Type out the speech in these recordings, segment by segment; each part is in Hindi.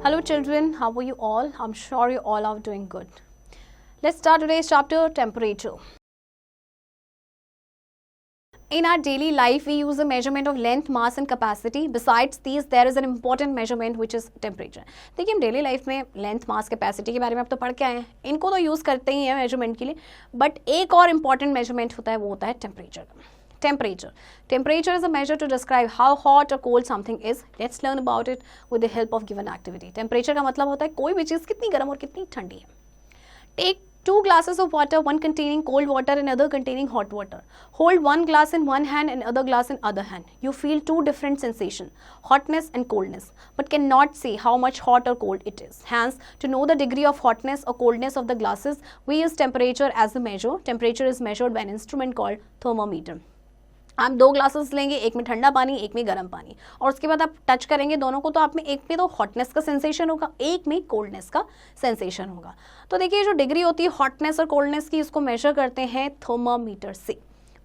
Hello children, how are you all? I'm sure you all are doing good. Let's start today's chapter, temperature. In our daily life, we use a measurement of length, mass and capacity. Besides these, there is an important measurement which is temperature. देखिए हम डेली लाइफ में लेंथ, मास, कैपेसिटी के बारे में अब तो पढ़ के आए हैं. इनको तो यूज़ करते ही हैं मेजरमेंट के लिए, बट एक और इम्पॉर्टेंट मेजरमेंट होता है, वो होता है temperature. Temperature is a measure to describe how hot or cold something is. Let's learn about it with the help of given activity. Temperature का मतलब होता है कोई भी चीज़ कितनी गर्म और कितनी ठंडी है. Take 2 glasses of water, one containing cold water and other containing hot water. Hold one glass in one hand and other glass in other hand. You feel two different sensations, hotness and coldness, but cannot say how much hot or cold it is. Hence, to know the degree of hotness or coldness of the glasses, we use temperature as a measure. Temperature is measured by an instrument called thermometer. आप 2 ग्लासेस लेंगे, एक में ठंडा पानी, एक में गर्म पानी, और उसके बाद आप टच करेंगे दोनों को, तो आप में एक में तो हॉटनेस का सेंसेशन होगा, एक में कोल्डनेस का सेंसेशन होगा. तो देखिए जो डिग्री होती है हॉटनेस और कोल्डनेस की, इसको मेजर करते हैं थर्मामीटर से.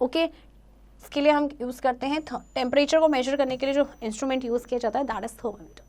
ओके, इसके लिए हम यूज़ करते हैं टेम्परेचर को मेजर करने के लिए जो इंस्ट्रूमेंट यूज़ किया जाता है, that is thermometer.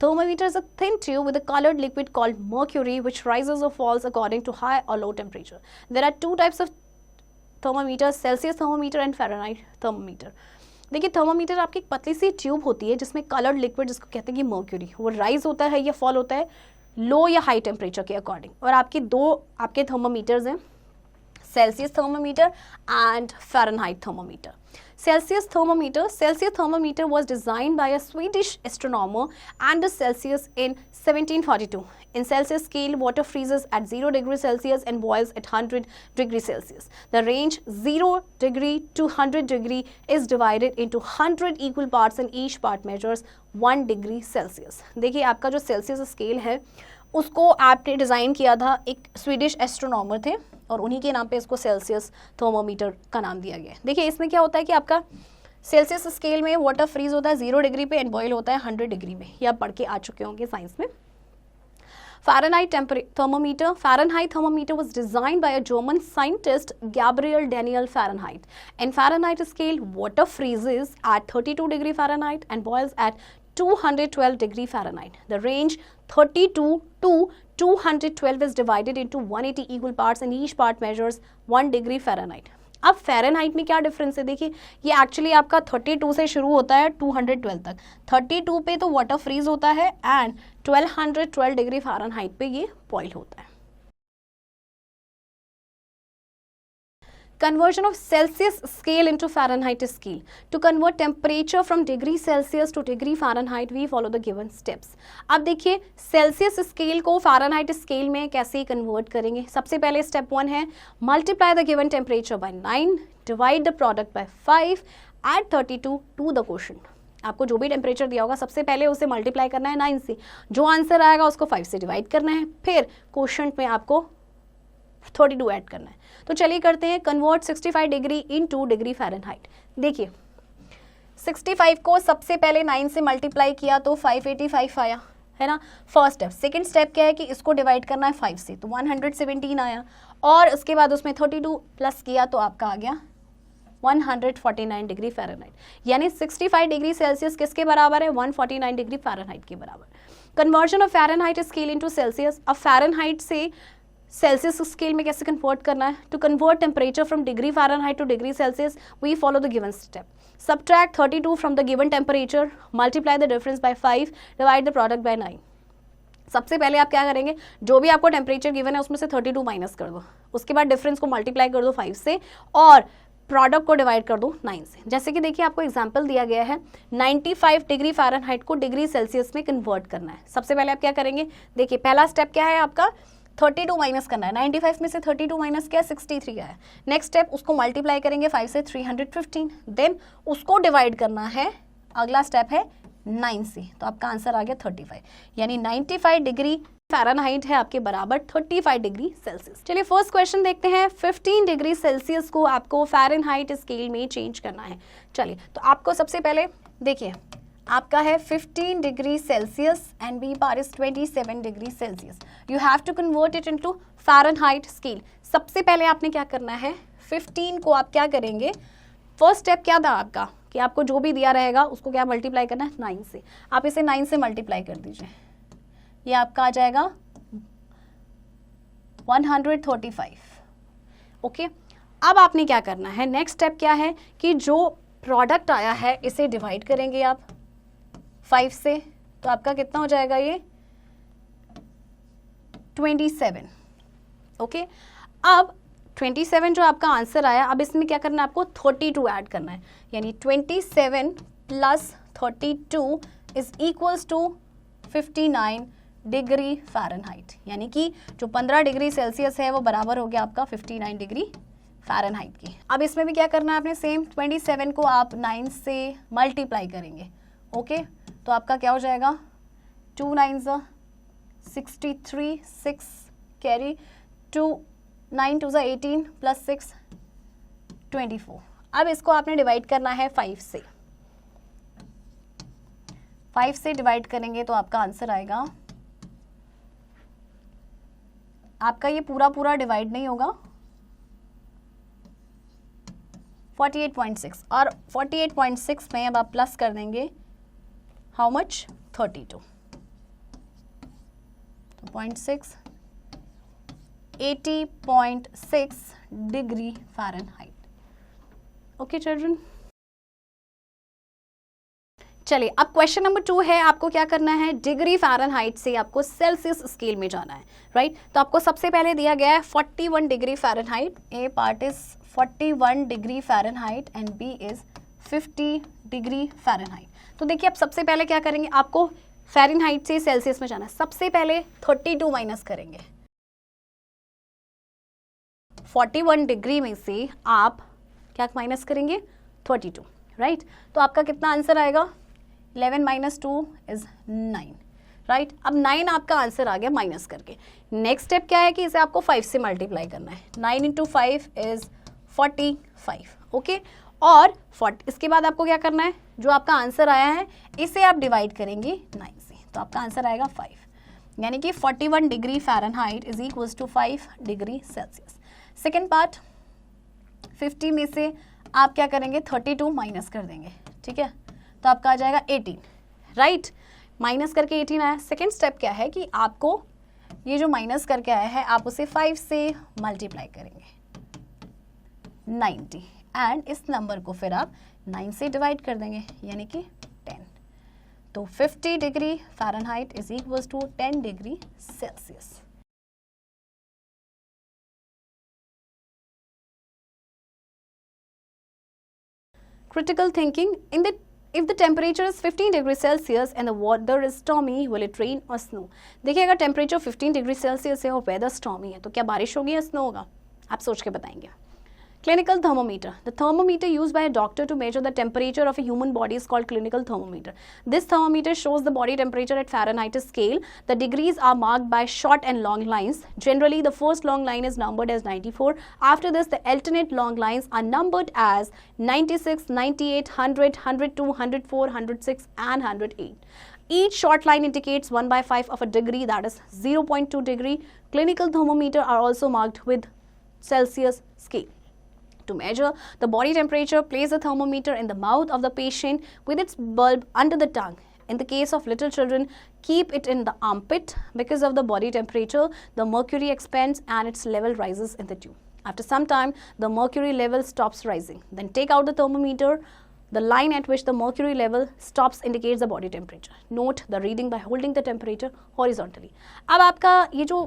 Thermometer is a thin tube with a colored liquid called mercury which rises or falls according to high or low temperature. There are 2 types of thermometer, Celsius thermometer and Fahrenheit thermometer. देखिए थर्मामीटर आपकी एक पतली सी ट्यूब होती है जिसमें कलर्ड लिक्विड, जिसको कहते हैं कि मर्क्यूरी, वो राइज होता है या फॉल होता है लो या हाई टेम्परेचर के अकॉर्डिंग. और आपके थर्मामीटर्स हैं, Celsius thermometer and Fahrenheit thermometer. Celsius thermometer was designed by a Swedish astronomer Anders Celsius in 1742. In Celsius scale, water freezes at 0 degrees Celsius and boils at 100 degrees Celsius. The range 0 degree to 100 degree is divided into 100 equal parts and each part measures 1 degree Celsius. देखिए आपका जो सेल्सियस स्केल है उसको आपने डिज़ाइन किया था, एक स्वीडिश एस्ट्रोनॉमर थे और उन्हीं के नाम पे इसको सेल्सियस थर्मोमीटर का नाम दिया गया है. देखिए इसमें क्या होता है कि आपका सेल्सियस स्केल में वाटर फ्रीज होता है 0 डिग्री पे एंड बॉयल होता है 100 डिग्री में. ये आप पढ़ के आ चुके होंगे साइंस में. Fahrenheit thermometer was designed by a German scientist Gabriel Daniel Fahrenheit. In Fahrenheit scale, water freezes at 32 degree Fahrenheit and boils at 212 degree Fahrenheit. The range 32 to 212 is divided into 180 equal parts and each part measures 1 degree Fahrenheit. अब फ़ारेनहाइट में क्या डिफरेंस है, देखिए ये एक्चुअली आपका 32 से शुरू होता है 212 तक. 32 पे तो वाटर फ्रीज होता है एंड 1212 डिग्री फ़ारेनहाइट पे ये बॉयल होता है. Conversion of Celsius scale into Fahrenheit scale. To convert temperature from degree Celsius to degree Fahrenheit, we follow the given steps. अब देखिए सेल्सियस स्केल को फ़ारेनहाइट स्केल में कैसे कन्वर्ट करेंगे. सबसे पहले स्टेप 1 है multiply the given temperature by 9, divide the product by 5, add 32 to the quotient. आपको जो भी टेम्परेचर दिया होगा सबसे पहले उसे मल्टीप्लाई करना है 9 से, जो आंसर आएगा उसको 5 से डिवाइड करना है, फिर क्वोशंट में आपको 32 ऐड करना है. तो चलिए करते हैं convert 65 degree in 2 degree Fahrenheit. देखिए 65 को सबसे पहले 9 से मल्टीप्लाई किया तो 585 आया, है ना, फर्स्ट स्टेप. सेकंड स्टेप क्या है कि इसको डिवाइड करना है 5 से, तो 117 आया, और उसके बाद उसमें 32 प्लस किया तो आपका आ गया 149 डिग्री फ़ारेनहाइट. यानी 65 डिग्री सेल्सियस किसके बराबर है, 149 डिग्री फ़ारेनहाइट के बराबर. Conversion of Fahrenheit scale into Celsius. अब फ़ारेनहाइट से सेल्सियस स्केल में कैसे कन्वर्ट करना है. To convert temperature from degree Fahrenheit to degree Celsius we follow the given step. Subtract 32 from the given temperature, multiply the difference by 5, divide the product by 9. सबसे पहले आप क्या करेंगे, जो भी आपको टेम्परेचर गिवन है उसमें से 32 माइनस कर दो, उसके बाद डिफरेंस को मल्टीप्लाई कर दो 5 से और प्रोडक्ट को डिवाइड कर दो 9 से. जैसे कि देखिए आपको एग्जांपल दिया गया है 95 डिग्री फ़ारेनहाइट को डिग्री सेल्सियस में कन्वर्ट करना है. सबसे पहले आप क्या करेंगे, देखिए पहला स्टेप क्या है आपका, 32 माइनस करना है. 95 में से 32 माइनस क्या है, 63 है. नेक्स्ट स्टेप उसको मल्टीप्लाई करेंगे 5 से, 315, देन उसको डिवाइड करना है, अगला स्टेप है 9 से, तो आपका आंसर आ गया 35. यानी 95 डिग्री फ़ारेनहाइट है आपके बराबर 35 डिग्री सेल्सियस. चलिए फर्स्ट क्वेश्चन देखते हैं. 15 डिग्री सेल्सियस को आपको फ़ारेनहाइट स्केल में चेंज करना है. चलिए तो आपको सबसे पहले देखिए आपका है 15 degree Celsius and B bar is 27 degree Celsius. You have to convert it into Fahrenheit scale. सबसे पहले आपने क्या करना है, 15 को आप क्या करेंगे, फर्स्ट स्टेप क्या था आपका कि आपको जो भी दिया रहेगा उसको क्या मल्टीप्लाई करना है 9 से. आप इसे 9 से मल्टीप्लाई कर दीजिए. ये आपका आ जाएगा 135। ओके, अब आपने क्या करना है, नेक्स्ट स्टेप क्या है कि जो प्रोडक्ट आया है इसे डिवाइड करेंगे आप 5 से, तो आपका कितना हो जाएगा ये 27। ओके, अब 27 जो आपका आंसर आया, अब इसमें क्या करना है आपको 32 ऐड करना है, यानी 27 plus 32 is equals to 59 degree Fahrenheit, यानी कि जो 15 डिग्री सेल्सियस है वो बराबर हो गया आपका 59 डिग्री फ़ारेनहाइट की। अब इसमें भी क्या करना है आपने, सेम 27 को आप 9 से मल्टीप्लाई करेंगे। ओके, तो आपका क्या हो जाएगा 2 9 63, 6 कैरी 2 9 2 18 प्लस 6 24। अब इसको आपने डिवाइड करना है 5 से, 5 से डिवाइड करेंगे तो आपका आंसर आएगा, आपका ये पूरा डिवाइड नहीं होगा, 48.6, और 48.6 में अब आप प्लस कर देंगे हाउ मच 32, तो 0.6 80.6 डिग्री फ़ारेनहाइट। ओके चिल्ड्रन, चलिए अब क्वेश्चन नंबर 2 है, आपको क्या करना है, डिग्री फ़ारेनहाइट से आपको सेल्सियस स्केल में जाना है, राइट। तो आपको सबसे पहले दिया गया है 41 degree Fahrenheit, A part is 41 degree Fahrenheit and B is 50 degree Fahrenheit. तो देखिए अब सबसे पहले क्या करेंगे, आपको फ़ारेनहाइट से सेल्सियस में जाना है, सबसे पहले 32 माइनस करेंगे, 41 डिग्री में से आप क्या माइनस करेंगे 32, राइट। तो आपका कितना आंसर आएगा, 11 माइनस 2 इज 9, राइट। अब 9 आपका आंसर आ गया माइनस करके। नेक्स्ट स्टेप क्या है कि इसे आपको 5 से मल्टीप्लाई करना है, 9 इंटू 5 इज 45। ओके, और इसके बाद आपको क्या करना है, जो आपका आंसर आया है इसे आप डिवाइड करेंगे 9 से, तो आपका आंसर आएगा 5, यानी कि 41 degree Fahrenheit is equals to 5 degree Celsius. Second part, 50 में से आप क्या करेंगे 32 माइनस कर देंगे, ठीक है, तो आपका आ जाएगा 18, राइट। माइनस करके 18 आया। सेकेंड स्टेप क्या है कि आपको ये जो माइनस करके आया है आप उसे 5 से मल्टीप्लाई करेंगे 90, एंड इस नंबर को फिर आप 9 से डिवाइड कर देंगे, यानी कि 10, तो 50 degree Fahrenheit is equals to 10 degree Celsius. Critical thinking, if the temperature is 15 degrees Celsius and the weather is stormy, will it rain or snow? देखिए अगर टेम्परेचर 15 डिग्री सेल्सियस है और वेदर स्टॉर्मी है तो क्या बारिश होगी या स्नो होगा, आप सोच के बताएंगे। Clinical thermometer. The thermometer used by a doctor to measure the temperature of a human body is called clinical thermometer. This thermometer shows the body temperature at Fahrenheit scale. The degrees are marked by short and long lines. Generally, the first long line is numbered as 94. After this, the alternate long lines are numbered as 96, 98, 100, 102, 104, 106 and 108. Each short line indicates 1/5 of a degree, that is 0.2 degree. Clinical thermometer are also marked with Celsius scale. To measure the body temperature, place the thermometer in the mouth of the patient with its bulb under the tongue. In the case of little children, keep it in the armpit. Because of the body temperature, the mercury expands and its level rises in the tube. After some time, the mercury level stops rising. Then take out the thermometer. The line at which the mercury level stops indicates the body temperature. Note the reading by holding the temperature horizontally. अब आपका ये जो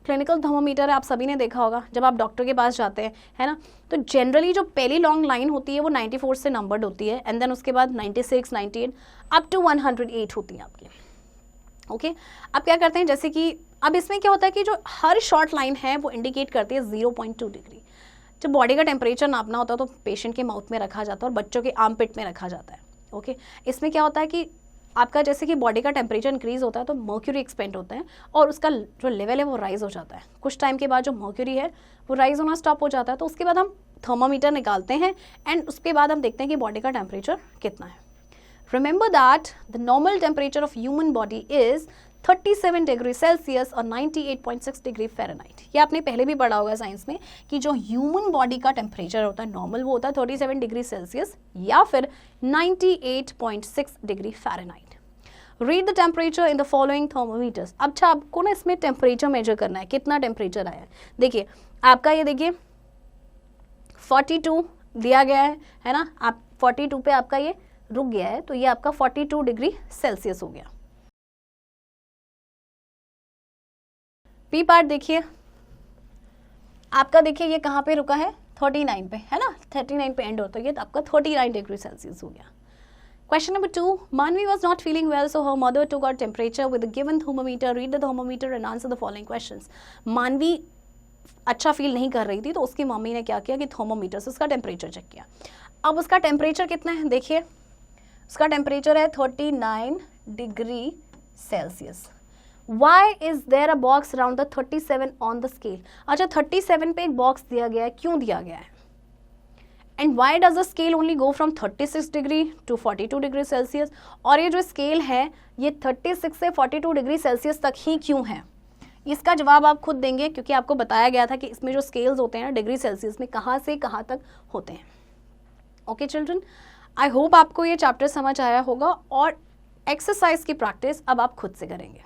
क्लिनिकल थर्मोमीटर है आप सभी ने देखा होगा, जब आप डॉक्टर के पास जाते हैं, है ना, तो जनरली जो पहली लॉन्ग लाइन होती है वो 94 से नंबर्ड होती है, एंड देन उसके बाद 96, 98 अप टू 108 होती है आपकी। ओके, अब क्या करते हैं, जैसे कि अब इसमें क्या होता है कि जो हर शॉर्ट लाइन है वो इंडिकेट करती है 0.2 डिग्री। जब बॉडी का टेम्परेचर नापना होता है तो पेशेंट के माउथ में रखा जाता है और बच्चों के आर्मपिट में रखा जाता है। ओके, इसमें क्या होता है कि आपका जैसे कि बॉडी का टेम्परेचर इंक्रीज होता है तो मर्क्यूरी एक्सपेंड होता है और उसका जो लेवल है वो राइज हो जाता है। कुछ टाइम के बाद जो मर्क्यूरी है वो राइज होना स्टॉप हो जाता है, तो उसके बाद हम थर्मामीटर निकालते हैं एंड उसके बाद हम देखते हैं कि बॉडी का टेम्परेचर कितना है। Remember that the normal temperature of human body is 37 degree Celsius और 98.6 डिग्री फ़ारेनहाइट। ये आपने पहले भी पढ़ा होगा साइंस में कि जो ह्यूमन बॉडी का टेम्परेचर होता है नॉर्मल वो होता है 37 डिग्री सेल्सियस या फिर 98.6 degree Fahrenheit. Read the temperature in the following thermometers. अच्छा, आपको ना इसमें टेम्परेचर मेजर करना है, कितना टेम्परेचर आया है। देखिए आपका ये देखिए 42 दिया गया है ना, आप 42 पे आपका ये रुक गया है, तो ये आपका 42 डिग्री सेल्सियस हो गया। पी पार्ट देखिए आपका, देखिए ये कहाँ पे रुका है, 39 पे है ना, 39 पे एंड होता है, ये तो आपका 39 डिग्री सेल्सियस हो गया। Question number 2. Manvi was not feeling well, so her mother took her temperature with the given thermometer. Read the thermometer and answer the following questions. मानवी अच्छा फील नहीं कर रही थी, तो उसकी मम्मी ने क्या किया कि थर्मोमीटर से उसका टेम्परेचर चेक किया। अब उसका टेम्परेचर कितना है, देखिए उसका टेम्परेचर है 39 degree Celsius. Why is there a box around the 37 on the scale? अच्छा 37 पे एक बॉक्स दिया गया है, क्यों दिया गया है? And why does the scale only go from 36 degree to 42 degree Celsius? और ये जो स्केल है ये 36 से 42 डिग्री सेल्सियस तक ही क्यों है? इसका जवाब आप खुद देंगे, क्योंकि आपको बताया गया था कि इसमें जो स्केल्स होते हैं डिग्री सेल्सियस में कहाँ से कहाँ तक होते हैं। ओके चिल्ड्रन, आई होप आपको ये चैप्टर समझ आया होगा और एक्सरसाइज की प्रैक्टिस अब आप खुद से करेंगे।